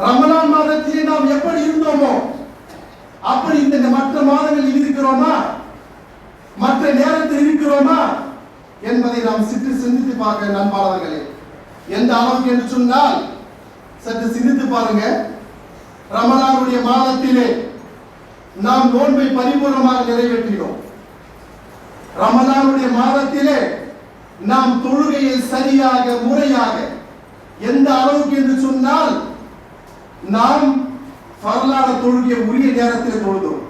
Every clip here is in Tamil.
ரமலான் மாதத்திலே நாம் எப்படி இருந்தோமோ அப்படி இந்த மற்ற மாதங்களில் இருக்கிறோமா, மற்ற நேரத்தில் இருக்கிறோமா என்பதை நாம் சற்று சிந்தித்து பார்க்க நண்பாளர்களே. எந்த அளவுக்கு என்று சொன்னால் சற்று சிந்தித்து பாருங்க. ரமலானுடைய மாதத்திலே நாம் நோன்பை பரிபூர்ணமாக நிறைவேற்றினோம். ரமலானுடைய மாதத்திலே நாம் தொழுகையை சரியாக முறையாக எந்த அளவுக்கு என்று சொன்னால் நாம் ஃபர்லான தொழுகையை உரிய நேரத்தில் தொழுதோம்.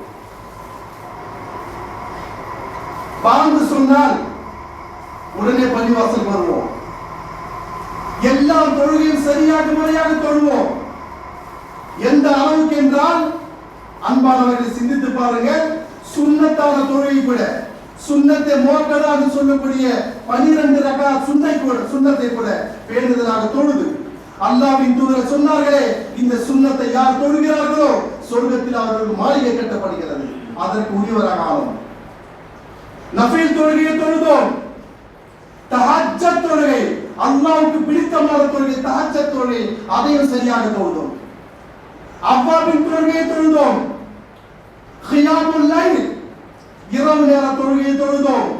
பாங்கு சொன்னால் உடனே பள்ளிவாசல் வருவோம். எல்லா தொழுகையும் சரியாக முறையாக தொழுவோம். எந்த அளவுக்கு என்றால் அன்பானவர்களை சிந்தித்து பாருங்க. சுன்னத்தான தொழுகை கூட, சுன்னத்தை மோக்கதா என்று சொல்லக்கூடிய 12 ரக்காத் சுன்னத்தை கூட பேணுதலாக தொழுது அல்லாஹ்வின் தூதர் சொன்னார்களே, இந்த சுன்னத்தை யார் தொழுகிறார்களோ சொர்க்கத்தில் அவர்களுக்கு மாளிகை கட்டப்படுகிறது. அதற்கு உரியவராக ஆனோம். நஃபில் தொழுகையை தொழுதோம். தஹஜ்ஜத் தொழுகை, அல்லாஹ்வுக்கு பிடித்தமான தொழுகை தஹஜ்ஜத் தொழுகை, அதையும் சரியாக தொழுதோம். அவ்வாபின் தொழுகையை தொழுதோம். கியாமுல் லைல், இரவு நேர தொழுகையை தொழுதோம்.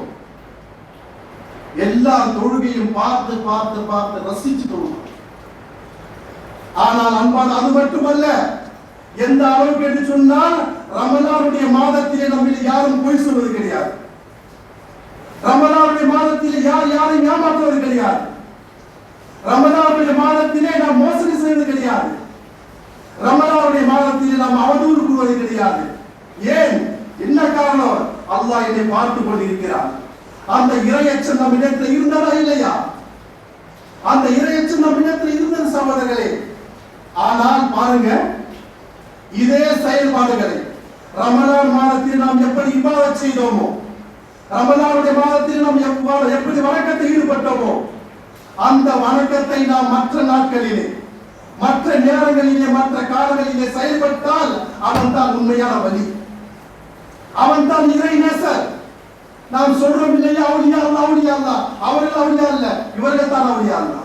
எல்லா தொழுகையும் பார்த்து பார்த்து பார்த்து ரசித்து தொழுதோம். ஆனால் அன்பான அது மட்டுமல்ல, எந்த அளவுக்கு என்று சொன்னால் ரமலானுடைய மாதத்திலே நம்மில் யாரும் பொய் சொல்வது கிடையாது. ரமலானுடைய மாதத்திலே யாரையும் ஏமாற்றுவது கிடையாது. ரமலானுடைய மாதத்திலே நாம் மோசடி செய்வது கிடையாது. ரமலானுடைய மாதத்திலே நாம் அவதூறு கூறுவது கிடையாது. ஏன், என்ன காரணம்? அல்லாஹ் என்னை பார்த்துக் கொண்டிருக்கிறார். அந்த இறையச்சம் நம் இடத்தில் இருந்ததா இல்லையா? அந்த இறையச்சம் நம் இடத்தில் இருந்தது சகோதரர்களே. ஆனால் பாருங்க, இதே செயல்பாடுகளை ரமலான் மாதத்தில் நாம் எப்படி இபாதத் செய்தோமோ, ரமலானுடைய மாதத்தில் நாம் எப்படி வணக்கத்தில் ஈடுபட்டோமோ, அந்த வணக்கத்தை நாம் மற்ற நாட்களிலே, மற்ற நேரங்களிலே, மற்ற காலங்களிலே செயல்பட்டால் அவன் தான் உண்மையான வழி, அவன் தான் இறை நேசர். நாம் சொல்றோம் இல்லையா, அவுலியா அல்லாஹ், அவுலியா அல்லாஹ், அவர்கள் அவுலியா அல்ல, இவர்கள் தான் அவுலியா அல்லாஹ்.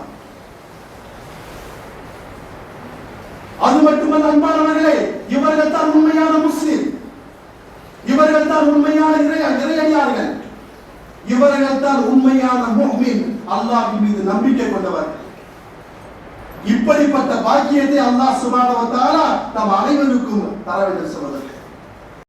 அது மட்டுமல்ல அன்பானவர்களே, இவர்கள் தான் உண்மையான முஸ்லிம், இவர்கள் தான் உண்மையான இறையடியார்கள், இவர்கள் தான் உண்மையான முஃமின், அல்லாஹ்வின் மீது நம்பிக்கை கொண்டவர். இப்படிப்பட்ட பாக்கியத்தை அல்லாஹ் சுப்ஹானஹு வ தஆலா நம் அனைவருக்கும் தர வேண்டும் சொல்வதற்கு